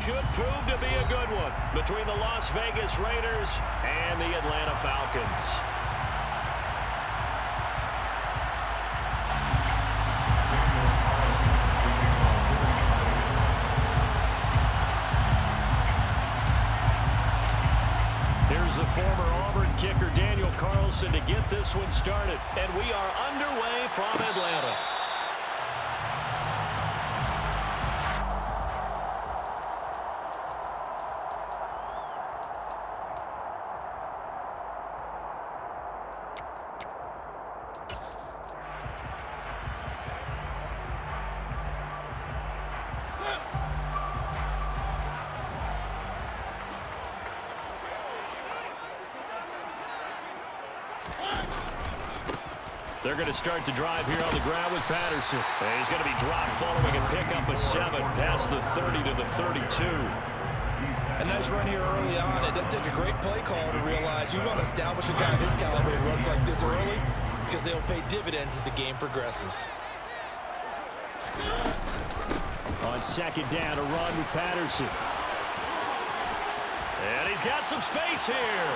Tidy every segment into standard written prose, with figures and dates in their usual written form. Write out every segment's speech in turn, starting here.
should prove to be a good one between the Las Vegas Raiders and the Atlanta Falcons. Here's the former Auburn kicker, Daniel Carlson, to get this one started. And we are underway from Atlanta. They're going to start the drive here on the ground with Patterson. And he's going to be dropped following a pickup of 7 past the 30 to the 32. A nice run here early on. It doesn't take a great play call to realize you want to establish a guy of his caliber who runs like this early because they'll pay dividends as the game progresses. On second down, a run with Patterson. And he's got some space here.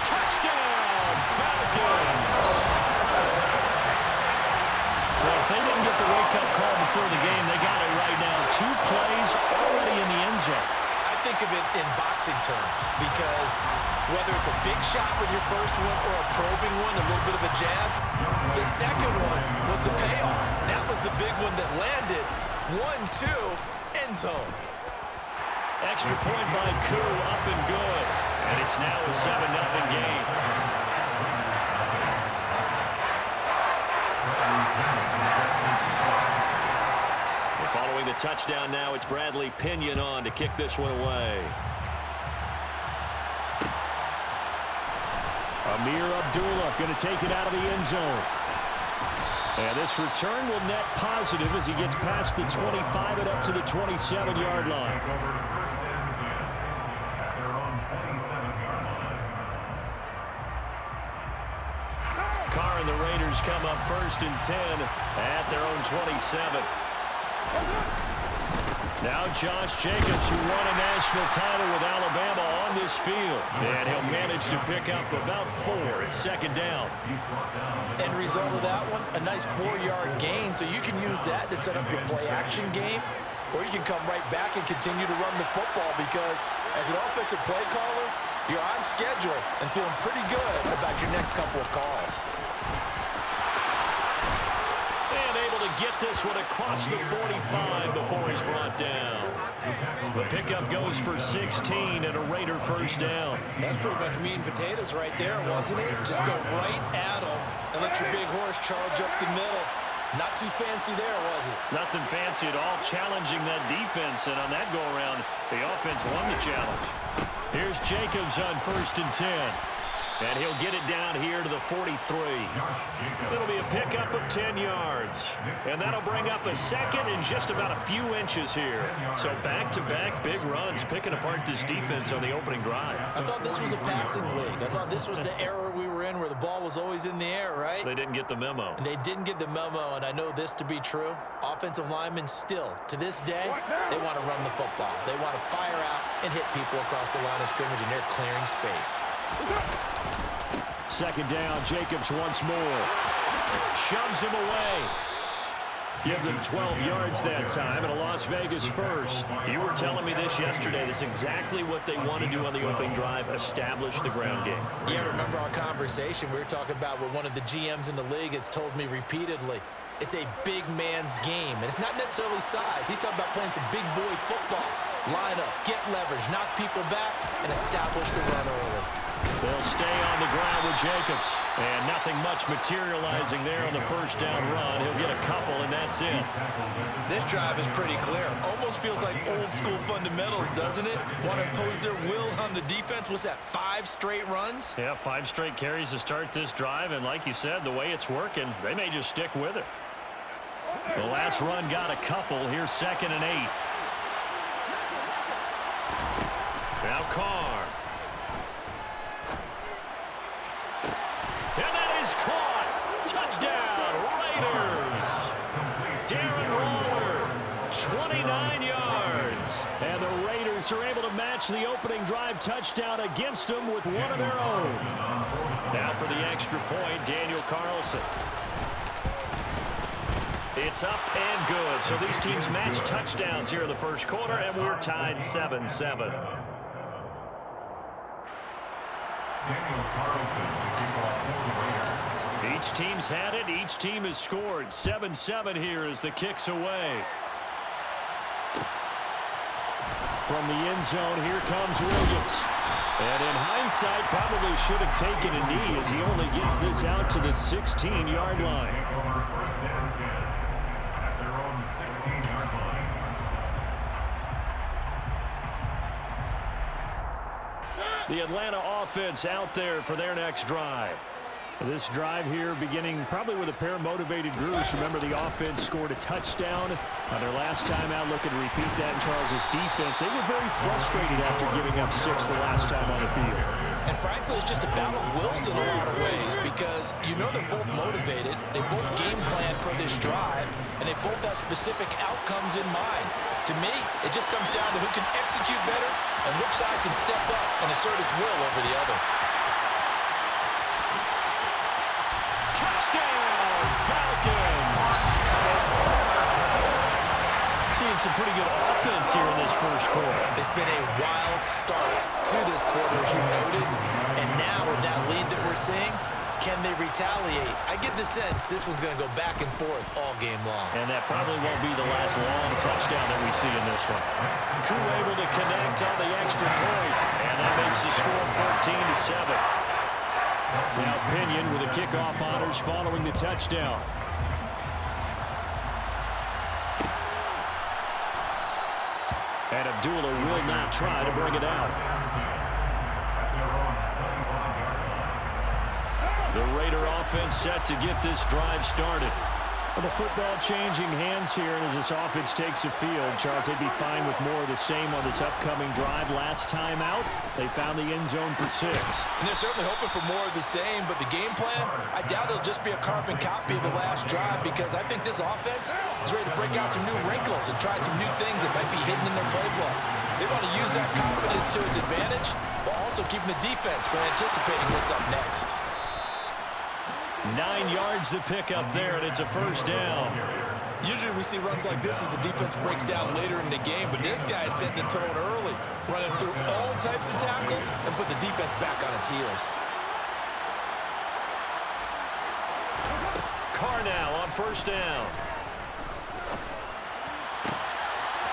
Touchdown, Falcons! Well, if they didn't get the wake-up call before the game, they got it right now. 2 plays already in the end zone. I think of it in boxing terms because whether it's a big shot with your first one or a probing one, a little bit of a jab, the second one was the payoff. That was the big one that landed. 1-2, end zone. Extra point by Koo, up and good. And it's now a 7-0 game. Following the touchdown now, it's Bradley Pinion on to kick this one away. Amir Abdullah going to take it out of the end zone. And this return will net positive as he gets past the 25 and up to the 27-yard line. Carr and the Raiders come up 1st and 10 at their own 27. Now Josh Jacobs, who won a national title with Alabama, on this field. And he'll manage to pick up about 4 at 2nd down. End result of that one, a nice 4-yard gain. So you can use that to set up your play-action game, or you can come right back and continue to run the football because as an offensive play caller, you're on schedule and feeling pretty good about your next couple of calls. And able to get this one across the 45 before he's brought down. The pickup goes for 16 and a Raider first down. That's pretty much meat and potatoes right there, wasn't it? Just go right at them and let your big horse charge up the middle. Not too fancy there, was it? Nothing fancy at all, challenging that defense, and on that go-around, the offense won the challenge. Here's Jacobs on 1st and 10. And he'll get it down here to the 43. It'll be a pickup of 10 yards. And that'll bring up a second and just about a few inches here. So back-to-back big runs, picking apart this defense on the opening drive. I thought this was a passing league. I thought this was the era we were in where the ball was always in the air, right? They didn't get the memo. And they didn't get the memo, and I know this to be true. Offensive linemen still, to this day, they want to run the football. They want to fire out and hit people across the line of scrimmage, and they're clearing space. 2nd down, Jacobs once more. Shoves him away. Give them 12 yards that time, and a Las Vegas first. You were telling me this yesterday. This is exactly what they want to do on the opening drive, establish the ground game. Yeah, remember our conversation? We were talking about what one of the GMs in the league has told me repeatedly. It's a big man's game, and it's not necessarily size. He's talking about playing some big boy football. Line up, get leverage, knock people back, and establish the run early. They'll stay on the ground with Jacobs. And nothing much materializing there on the first down run. He'll get a couple, and that's it. This drive is pretty clear. Almost feels like old-school fundamentals, doesn't it? Want to impose their will on the defense. Was that 5 straight runs? Yeah, 5 straight carries to start this drive. And like you said, the way it's working, they may just stick with it. The last run got a couple. Here's 2nd and 8. Now Carr. And that is caught. Touchdown, Raiders. Darren Waller 29 yards. And the Raiders are able to match the opening drive touchdown against them with one of their own. Now for the extra point, Daniel Carlson. It's up and good. So these teams match touchdowns here in the first quarter, and we're tied 7-7. Each team's had it. Each team has scored. 7-7 here as the kick's away. From the end zone, here comes Williams. And in hindsight, probably should have taken a knee as he only gets this out to the 16-yard line. The Atlanta offense out there for their next drive. This drive here beginning probably with a pair of motivated groups. Remember, the offense scored a touchdown on their last time out. Looking to repeat that in Charles' defense. They were very frustrated after giving up 6 the last time on the field. And frankly, it's just a battle of wills in a lot of ways because you know they're both motivated. They both game plan for this drive, and they both have specific outcomes in mind. To me, it just comes down to who can execute better and which side can step up and assert its will over the other. Touchdown, Falcons! Seeing some pretty good offense here in this first quarter. It's been a wild start to this quarter, as you noted. And now with that lead that we're seeing, can they retaliate? I get the sense this one's going to go back and forth all game long. And that probably won't be the last long touchdown that we see in this one. Crew able to connect on the extra point. And that makes the score 14-7. Now Pinion with the kickoff honors following the touchdown. And Abdullah will not try to bring it out. The Raider offense set to get this drive started. Well, the football changing hands here, and as this offense takes the field, Charles, they'd be fine with more of the same on this upcoming drive. Last time out, they found the end zone for 6. And they're certainly hoping for more of the same, but the game plan, I doubt it'll just be a carbon copy of the last drive because I think this offense is ready to break out some new wrinkles and try some new things that might be hidden in their playbook. They want to use that confidence to its advantage, while also keeping the defense from anticipating what's up next. 9 yards to pick up there, and it's a first down. Usually we see runs like this as the defense breaks down later in the game, but this guy is setting the tone early, running through all types of tackles and put the defense back on its heels. Carr now on first down.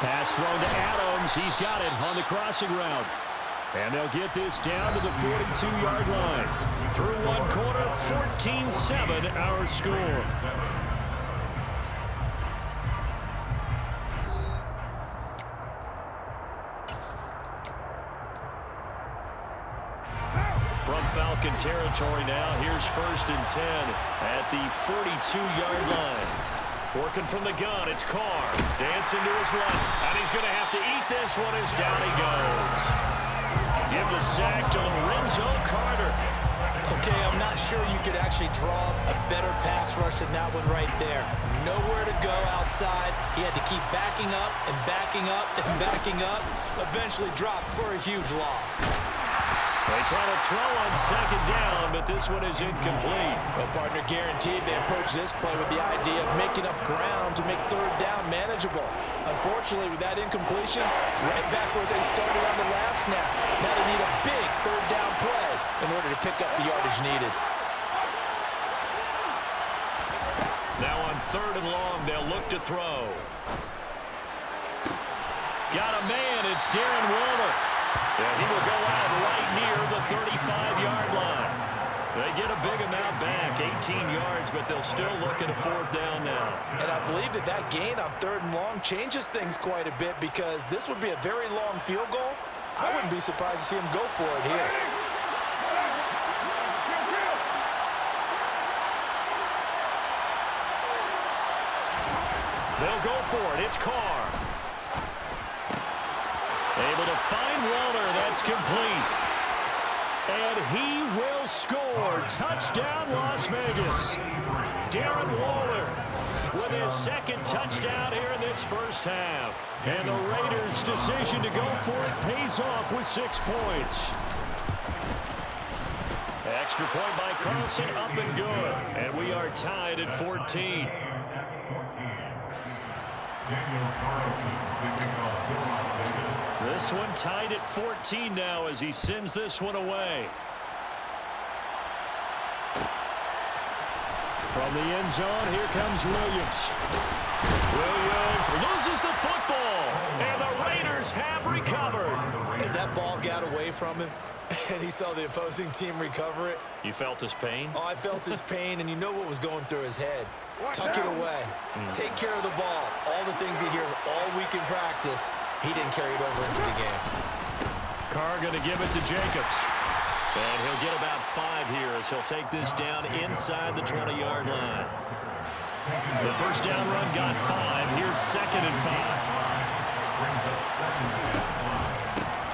Pass thrown to Adams. He's got it on the crossing route. And they'll get this down to the 42-yard line. Through one quarter, 14-7 our score. From Falcon territory now, here's 1st and 10 at the 42-yard line. Working from the gun, it's Carr. Dancing to his left, and he's going to have to eat this one as down he goes. Give the sack to Lorenzo Carter. Okay, I'm not sure you could actually draw a better pass rush than that one right there. Nowhere to go outside. He had to keep backing up and backing up and backing up. Eventually dropped for a huge loss. They try to throw on 2nd down, but this one is incomplete. Well, partner, guaranteed they approach this play with the idea of making up ground to make 3rd down manageable. Unfortunately, with that incompletion, right back where they started on the last snap. Now they need a big 3rd down play in order to pick up the yardage needed. Now on 3rd and long, they'll look to throw. Got a man, it's Darren Waller. And he will go out right near the 35-yard line. They get a big amount back, 18 yards, but they'll still look at a 4th down now. And I believe that that gain on 3rd and long changes things quite a bit because this would be a very long field goal. I wouldn't be surprised to see him go for it here. They'll go for it. It's Carr. Able to find Waller. That's complete. And he will score. Touchdown, Las Vegas. Darren Waller. with his second touchdown here in this first half. And the Raiders' decision to go for it pays off with 6 points. Extra point by Carlson, up and good. And we are tied at 14. This one tied at 14 now as he sends this one away. From the end zone, here comes Williams. Williams loses the football, and the Raiders have recovered. As that ball got away from him, and he saw the opposing team recover it. You felt his pain? Oh, I felt his pain, and you know what was going through his head. Tuck it away. Take care of the ball. All the things he hears all week in practice, he didn't carry it over into the game. Carr going to give it to Jacobs. And he'll get about 5 here as he'll take this down inside the 20-yard line. The first down run got 5. Here's 2nd and 5.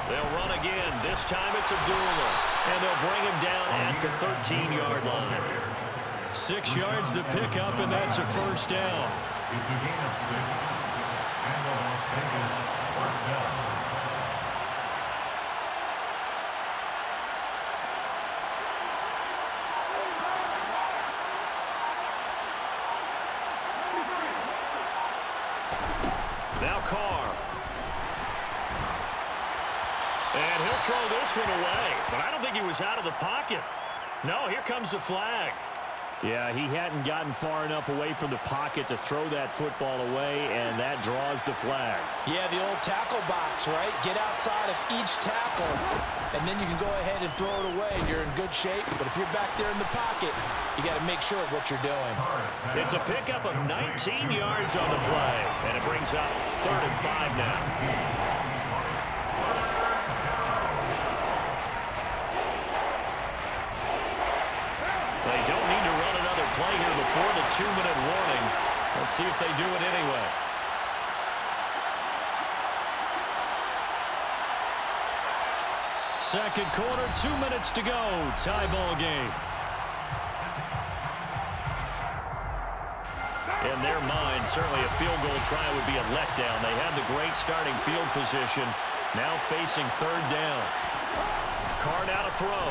They'll run again. This time it's Abdullah. And they'll bring him down at the 13-yard line. 6 yards the pickup, and that's a first down. It's a gain of 6. And the Las Vegas first down. Now Carr. And he'll throw this one away. But I don't think he was out of the pocket. No, here comes the flag. Yeah, he hadn't gotten far enough away from the pocket to throw that football away, and that draws the flag. Yeah, the old tackle box, right? Get outside of each tackle, and then you can go ahead and throw it away, and you're in good shape. But if you're back there in the pocket, you got to make sure of what you're doing. It's a pickup of 19 yards on the play, and it brings up 3rd and 5 now. They don't need to run another play here before the 2-minute warning. Let's see if they do it anyway. Second quarter, 2 minutes to go. Tie ball game. In their mind, certainly a field goal try would be a letdown. They had the great starting field position. Now facing 3rd down. Carr now to throw.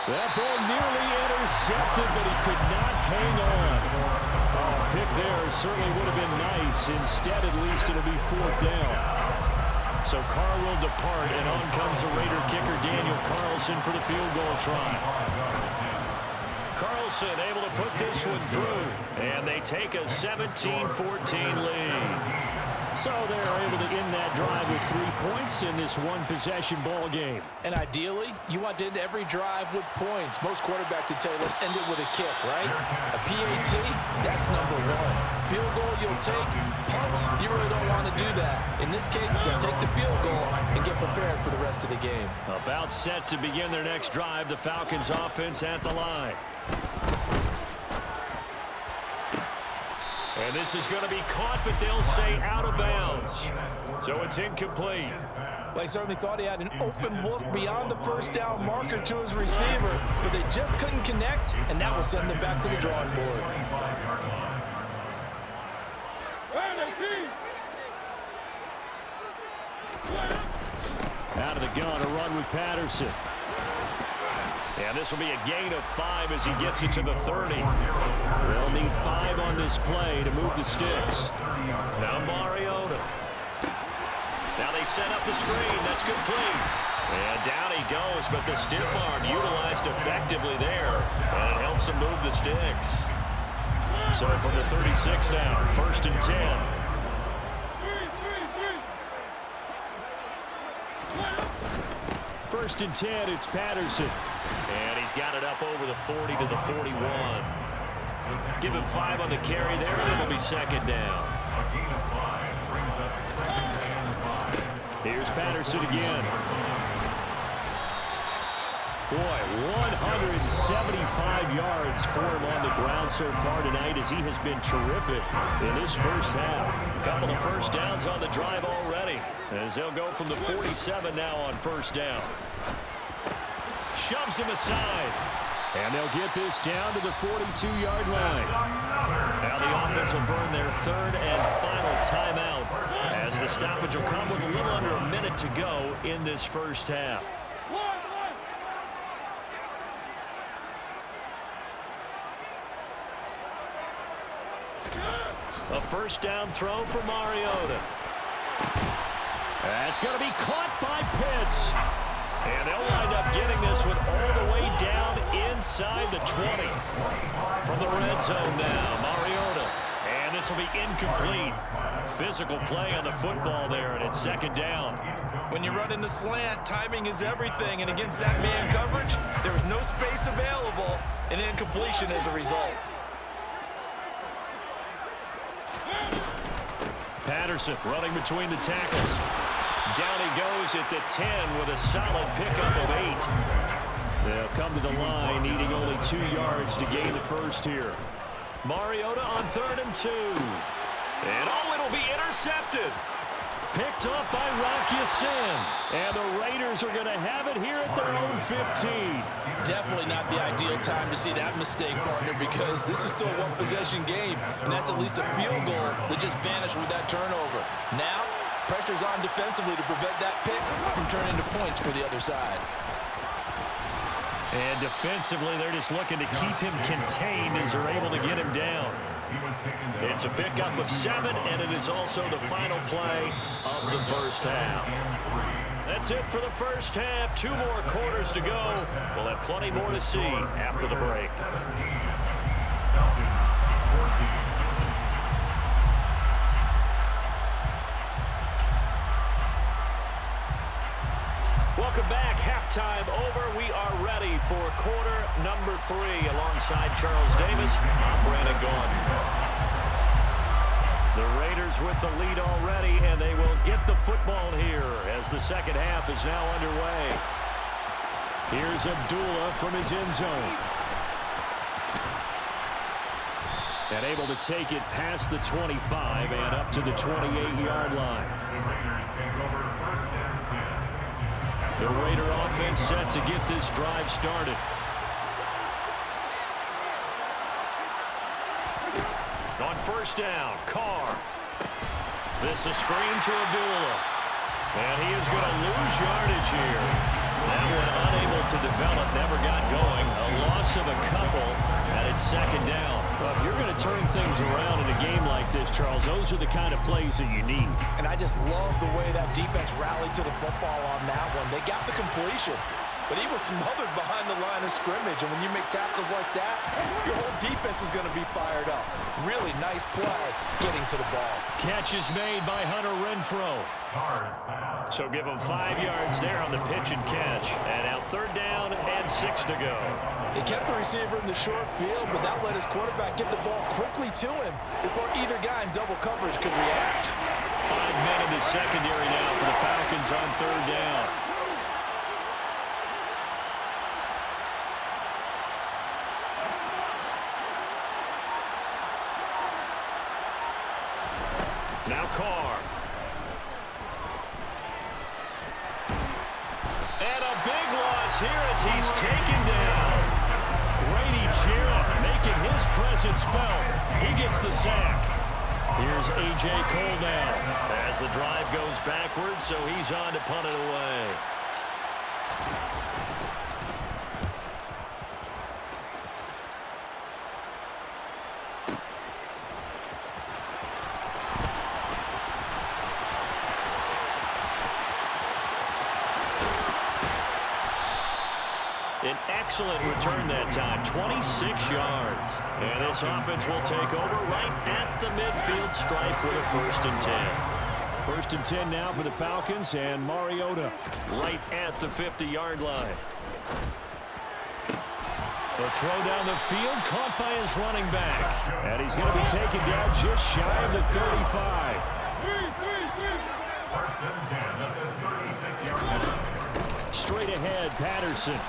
That ball nearly intercepted, but he could not hang on. Oh, pick there certainly would have been nice. Instead, at least, it'll be 4th down. So Carr will depart, and on comes the Raider kicker, Daniel Carlson, for the field goal try. Carlson able to put this one through, and they take a 17-14 lead. So they're able to end that drive with 3 points in this one-possession ball game. And ideally, you want to end every drive with points. Most quarterbacks would tell you, let's end it with a kick, right? A PAT, that's number 1. Field goal you'll take. Punts, you really don't want to do that. In this case, they'll take the field goal and get prepared for the rest of the game. About set to begin their next drive, the Falcons offense at the line. And this is going to be caught, but they'll say out of bounds. So it's incomplete. Well, he certainly thought he had an open look beyond the first down marker to his receiver, but they just couldn't connect, and that will send them back to the drawing board. Out of the gun, a run with Patterson. And this will be a gain of 5 as he gets it to the 30. They'll need 5 on this play to move the sticks. Now Mariota. Now they set up the screen. That's complete. And down he goes, but the stiff arm utilized effectively there. And it helps him move the sticks. So from the 36 now, 1st and 10. First and 10, it's Patterson. And he's got it up over the 40 to the 41. Give him 5 on the carry there, and it'll be 2nd down. Here's Patterson again. Boy, 175 yards for him on the ground so far tonight as he has been terrific in his first half. A couple of first downs on the drive already as they'll go from the 47 now on 1st down. Shoves him aside. And they'll get this down to the 42-yard line. Now the offense will burn their third and final timeout as the stoppage will come with a little under a minute to go in this first half. A first down throw for Mariota. That's going to be caught by Pitts. And they'll wind up getting this one all the way down inside the 20. From the red zone now, Mariota. And this will be incomplete. Physical play on the football there, and it's second down. When you run in the slant, timing is everything. And against that man coverage, there was no space available, and incompletion as a result. Patterson running between the tackles. Down he goes at the 10 with a solid pickup of 8. They'll come to the line needing only 2 yards to gain the first here. Mariota on 3rd and 2. And oh, it'll be intercepted. Picked up by Rocky Sin. And the Raiders are going to have it here at their own 15. Definitely not the ideal time to see that mistake, partner, because this is still a one-possession game, and that's at least a field goal that just vanished with that turnover. Now, pressure's on defensively to prevent that pick from turning into points for the other side. And defensively, they're just looking to keep him contained as they're able to get him down. It's a pickup of 7, and it is also the final play of the first half. That's it for the first half. 2 more quarters to go. We'll have plenty more to see after the break. Welcome back. Halftime over. We are ready for quarter number 3. Alongside Charles Davis, I'm Brandon Gaudin. The Raiders with the lead already, and they will get the football here as the second half is now underway. Here's Abdullah from his end zone. And able to take it past the 25 and up to the 28-yard line. The Raiders take over 1st and 10. The Raider offense set to get this drive started. On first down, Carr. This a screen to Abdullah. And he is going to lose yardage here. That one unable to develop, never got going. A loss of a couple, and it's second down. Well, if you're going to turn things around in a game like this, Charles, those are the kind of plays that you need. And I just love the way that defense rallied to the football on that one. They got the completion, but he was smothered behind the line of scrimmage. And when you make tackles like that, your whole defense is going to be fired up. Really nice play getting to the ball. Catch is made by Hunter Renfrow. So give him 5 yards there on the pitch and catch. And now 3rd down and 6 to go. They kept the receiver in the short field, but that let his quarterback get the ball quickly to him before either guy in double coverage could react. 5 men in the secondary now for the Falcons on 3rd down. Now Carr. And a big loss here as he's taken down. Grady Jarrett making his presence felt. He gets the sack. Here's A.J. Cole now as the drive goes backwards, so he's on to punt it away. An excellent return that time, 26 yards. And this offense will take over right at the midfield stripe with a 1st and 10. 1st and 10 now for the Falcons, and Mariota right at the 50-yard line. The throw down the field, caught by his running back. And he's going to be taken down just shy of the 35. 1st and 10 at the 36-yard line. Straight ahead, Patterson.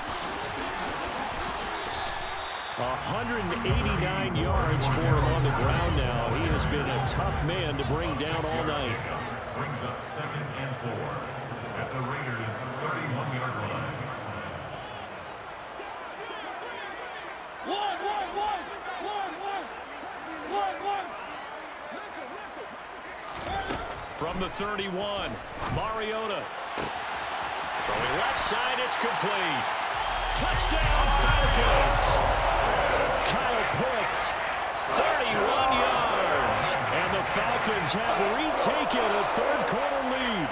189 yards for him on the ground now. He has been a tough man to bring down all night. Brings up 2nd and 4 at the Raiders' 31-yard line. From the 31, Mariota. Throwing left side, it's complete. Touchdown, Falcons. Kyle Pitts, 31 yards. And the Falcons have retaken a third-quarter lead.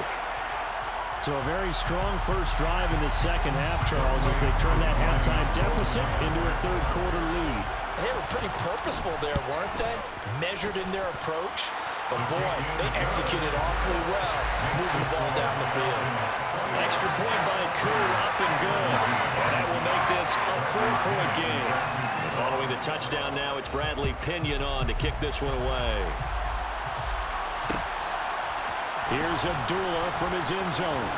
So a very strong first drive in the second half, Charles, as they turn that halftime deficit into a third-quarter lead. And they were pretty purposeful there, weren't they? Measured in their approach. But, boy, they executed awfully well, moving the ball down the field. Extra point by Koo, up and good. And that will make this a 4-point game. And following the touchdown now, it's Bradley Pinion on to kick this one away. Here's Abdullah from his end zone.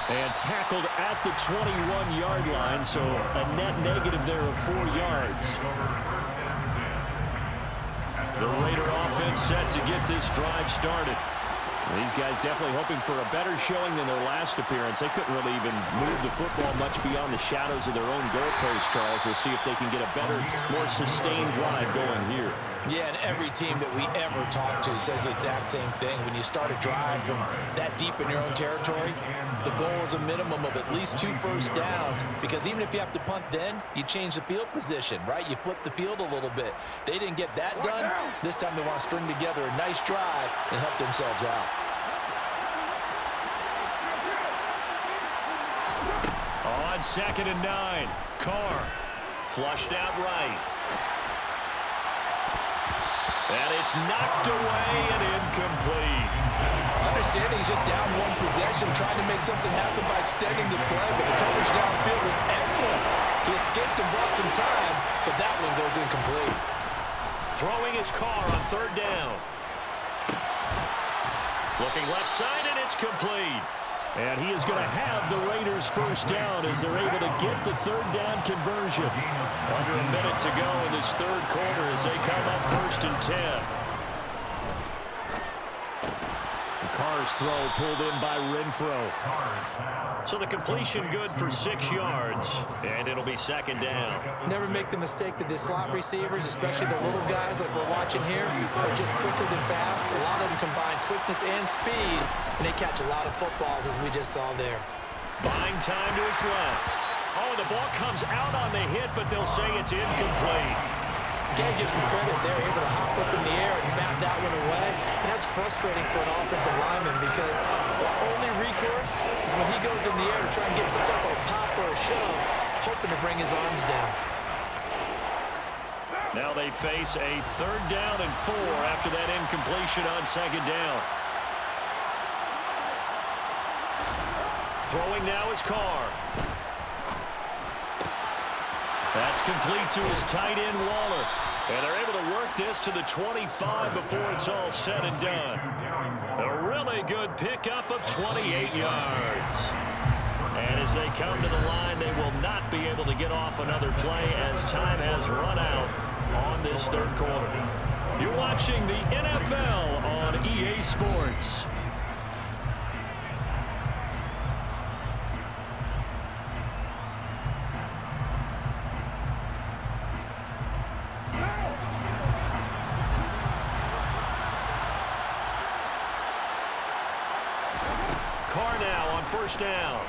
And tackled at the 21-yard line, so a net negative there of 4 yards. The Raider offense set to get this drive started. These guys definitely hoping for a better showing than their last appearance. They couldn't really even move the football much beyond the shadows of their own goalpost, Charles. We'll see if they can get a better, more sustained drive going here. Yeah, and every team that we ever talk to says the exact same thing. When you start a drive from that deep in your own territory, the goal is a minimum of at least 2 first downs, because even if you have to punt then, you change the field position, right? You flip the field a little bit. They didn't get that done. This time they want to string together a nice drive and help themselves out. On 2nd and 9, Carr flushed out right. And it's knocked away and incomplete. Understanding he's just down 1 possession, trying to make something happen by extending the play, but the coverage downfield was excellent. He escaped and bought some time, but that one goes incomplete. Throwing his Carr on 3rd down. Looking left side, and it's complete. And he is going to have the Raiders first down as they're able to get the 3rd down conversion. Under a minute to go in this 3rd quarter as they come up 1st and 10. Carr's throw pulled in by Renfro. So the completion good for 6 yards, and it'll be 2nd down. Never make the mistake that the slot receivers, especially the little guys like we're watching here, are just quicker than fast. A lot of them combine quickness and speed, and they catch a lot of footballs, as we just saw there. Buying time to his left. Oh, the ball comes out on the hit, but they'll say it's incomplete. You got to give some credit. They're able to hop up in the air and bat that one away. And that's frustrating for an offensive lineman because the only recourse is when he goes in the air to try and get some type of a pop or a shove, hoping to bring his arms down. Now they face a 3rd down and 4 after that incompletion on 2nd down. Throwing now is Carr. That's complete to his tight end, Waller. And they're able to work this to the 25 before it's all said and done. A really good pickup of 28 yards. And as they come to the line, they will not be able to get off another play as time has run out on this 3rd quarter. You're watching the NFL on EA Sports. Carr now on 1st down.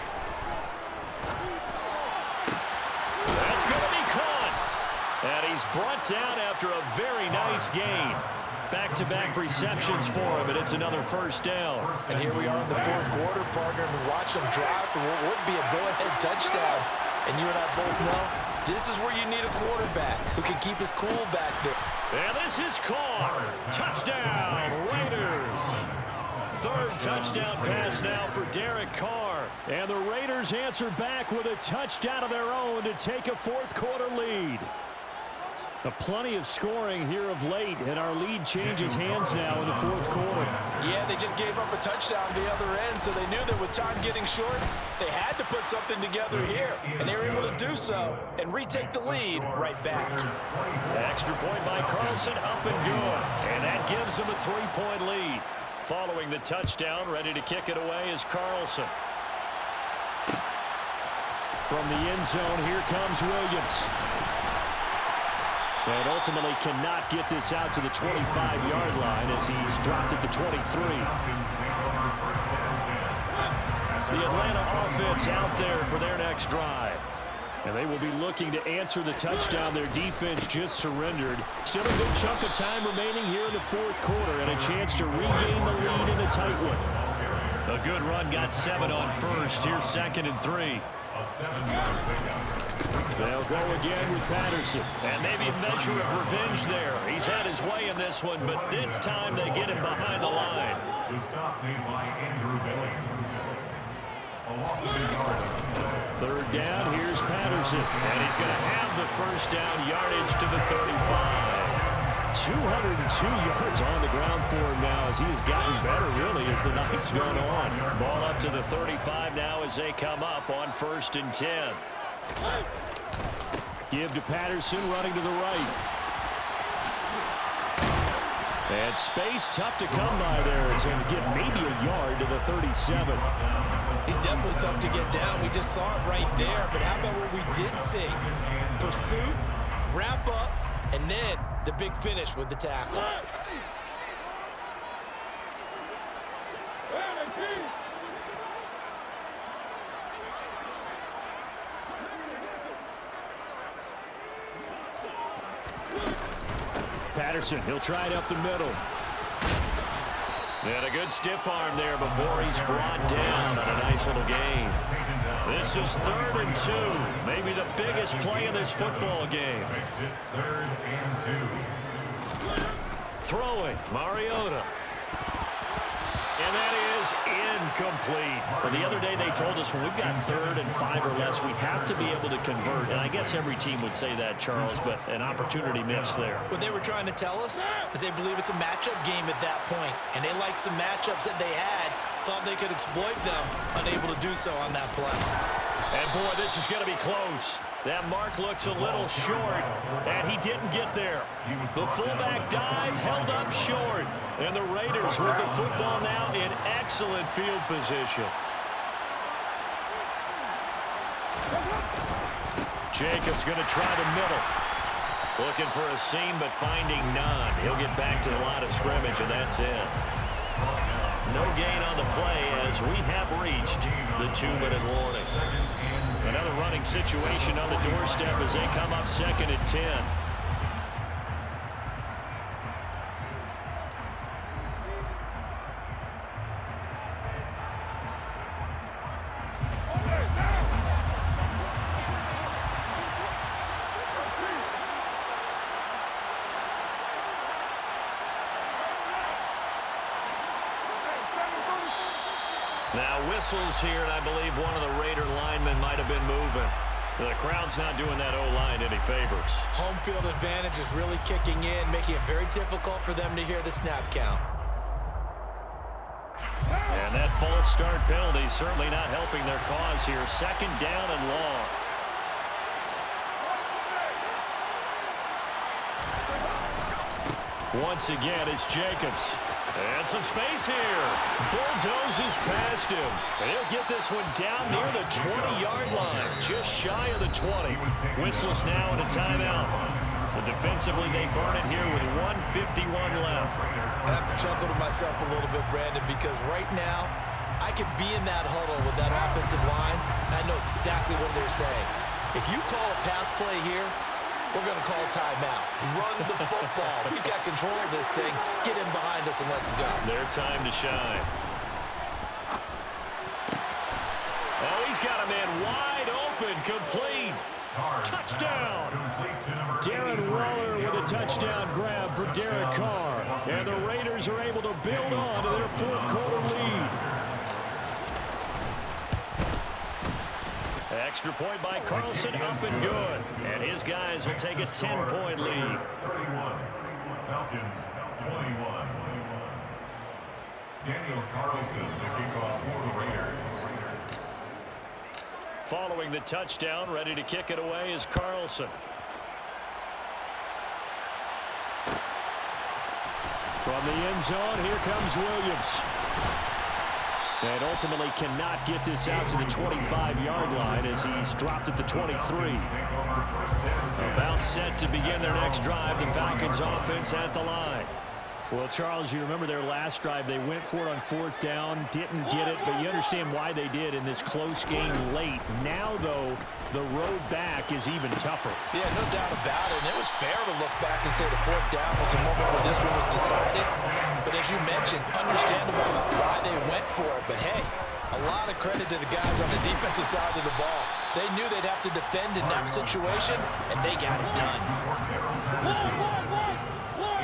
That's going to be caught. And he's brought down after a very nice gain. Back-to-back receptions for him, and it's another 1st down. And here we are in the 4th quarter, partner, and we watch them drive for what would be a go-ahead touchdown. And you and I both know this is where you need a quarterback who can keep his cool back there. And this is Carr. Touchdown, Raiders. 3rd touchdown pass now for Derek Carr. And the Raiders answer back with a touchdown of their own to take a 4th quarter lead. Plenty of scoring here of late, and our lead changes hands now in the 4th quarter. Yeah, they just gave up a touchdown the other end, so they knew that with time getting short, they had to put something together here, and they were able to do so and retake the lead right back. Extra point by Carlson, up and good, and that gives them a 3-point lead. Following the touchdown, ready to kick it away is Carlson. From the end zone, here comes Williams. And ultimately cannot get this out to the 25-yard line as he's dropped at the 23. The Atlanta offense out there for their next drive. And they will be looking to answer the touchdown their defense just surrendered. Still a good chunk of time remaining here in the fourth quarter and a chance to regain the lead in a tight one. A good run got 7 on first. Here's 2nd and 3. They'll go again with Patterson. And maybe a measure of revenge there. He's had his way in this one, but this time they get him behind the line. The stop made by Andrew Billings. Third down, here's Patterson. And he's going to have the first down yardage to the 35. 202 yards on the ground for him now as he has gotten better, really, as the night's gone on. Ball up to the 35 now as they come up on 1st and 10. Give to Patterson, running to the right. And space tough to come by there as he'll get maybe a yard to the 37. He's definitely tough to get down. We just saw it right there. But how about what we did see? Pursuit, wrap up, and then the big finish with the tackle. Patterson, he'll try it up the middle. And a good stiff arm there before he's brought down on a nice little gain. This is 3rd and 2. Maybe the biggest play in this football game. Makes it 3rd and 2. Throwing, Mariota. And that is incomplete. Well, the other day they told us when we've got 3rd and 5 or less, we have to be able to convert. And I guess every team would say that, Charles, but an opportunity missed there. What they were trying to tell us is they believe it's a matchup game at that point, and they liked some matchups that they had, thought they could exploit them, unable to do so on that play. And, boy, this is going to be close. That mark looks a little short, and he didn't get there. The fullback dive held up short, and the Raiders with the football now in excellent field position. Jacobs going to try the middle. Looking for a seam, but finding none. He'll get back to the line of scrimmage, and that's it. No gain on the play as we have reached the 2-minute warning. Another running situation on the doorstep as they come up 2nd and 10. Now whistles here, and I believe one of the Raider linemen might have been moving. The crowd's not doing that O-line any favors. Home field advantage is really kicking in, making it very difficult for them to hear the snap count. And that false start penalty certainly not helping their cause here. 2nd down and long. Once again, it's Jacobs. And some space here. Bulldozes past him. And he'll get this one down near the 20-yard line. Just shy of the 20. Whistles now and a timeout. So defensively, they burn it here with 1:51 left. I have to chuckle to myself a little bit, Brandon, because right now, I could be in that huddle with that offensive line, and I know exactly what they're saying. If you call a pass play here, we're going to call a timeout. Run the football. We've got control of this thing. Get in behind us and let's go. Their time to shine. Oh, he's got a man wide open, complete. Touchdown. Darren Waller with a touchdown grab for Derek Carr. And the Raiders are able to build on to their 4th quarter lead. Extra point by Carlson, up and good. And his guys will take a 10-point lead. 31. Falcons 21. Daniel Carlson, the kickoff for the Raiders. Following the touchdown, ready to kick it away is Carlson. From the end zone, here comes Williams. And ultimately cannot get this out to the 25-yard line as he's dropped at the 23. About set to begin their next drive. The Falcons offense at the line. Well, Charles, you remember their last drive. They went for it on 4th down, didn't get it, but you understand why they did in this close game late. Now, though, the road back is even tougher. Yeah, no doubt about it. And it was fair to look back and say the 4th down was a moment where this one was decided. But as you mentioned, understandable why they went for it. But, hey, a lot of credit to the guys on the defensive side of the ball. They knew they'd have to defend in that situation, and they got it done.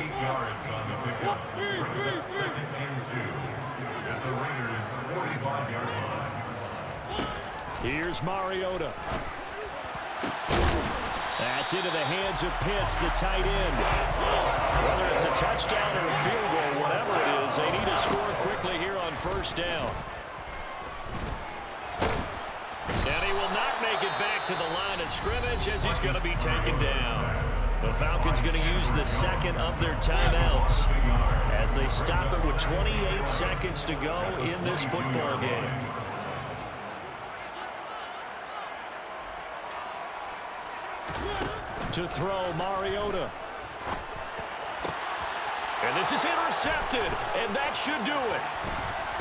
8 yards on the pickup. Brings up 2nd and 2 at the Raiders' 45-yard line. Here's Mariota. That's into the hands of Pitts, the tight end. Whether it's a touchdown or a field goal, whatever it is, they need to score quickly here on 1st down. And he will not make it back to the line of scrimmage as he's going to be taken down. The Falcons going to use the 2nd of their timeouts as they stop it with 28 seconds to go in this football game. To throw, Mariota. And this is intercepted, and that should do it.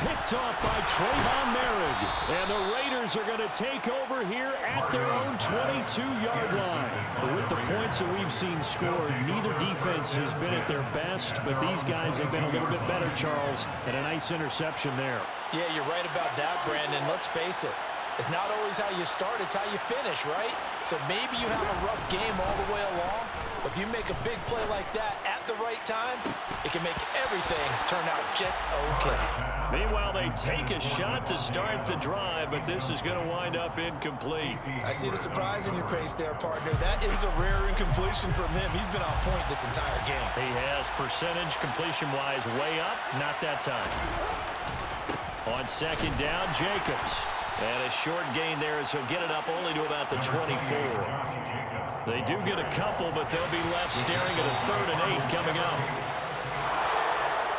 Picked off by Trayvon Merrick. And the Raiders are going to take over here at their own 22-yard line. But with the points that we've seen scored, neither defense has been at their best, but these guys have been a little bit better, Charles, and a nice interception there. Yeah, you're right about that, Brandon. Let's face it. It's not always how you start, it's how you finish, right? So maybe you have a rough game all the way along, but if you make a big play like that at the right time, it can make everything turn out just okay. Meanwhile, they take a shot to start the drive, but this is going to wind up incomplete. I see the surprise in your face there, partner. That is a rare incompletion from him. He's been on point this entire game. He has percentage completion-wise way up, not that time. On 2nd down, Jacobs. And a short gain there as he'll get it up only to about the 24. They do get a couple, but they'll be left staring at a 3rd and 8 coming up.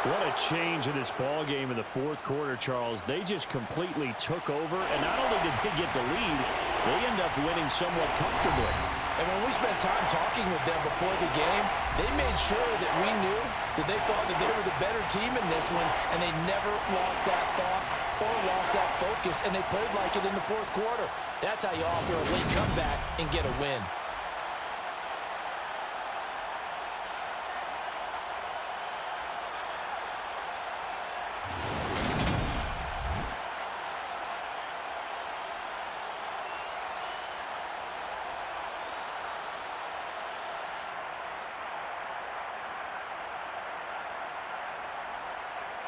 What a change in this ball game in the 4th quarter, Charles. They just completely took over, and not only did they get the lead, they end up winning somewhat comfortably. And when we spent time talking with them before the game, they made sure that we knew that they thought that they were the better team in this one, and they never lost that thought or lost that focus, and they played like it in the 4th quarter. That's how you offer a late comeback and get a win.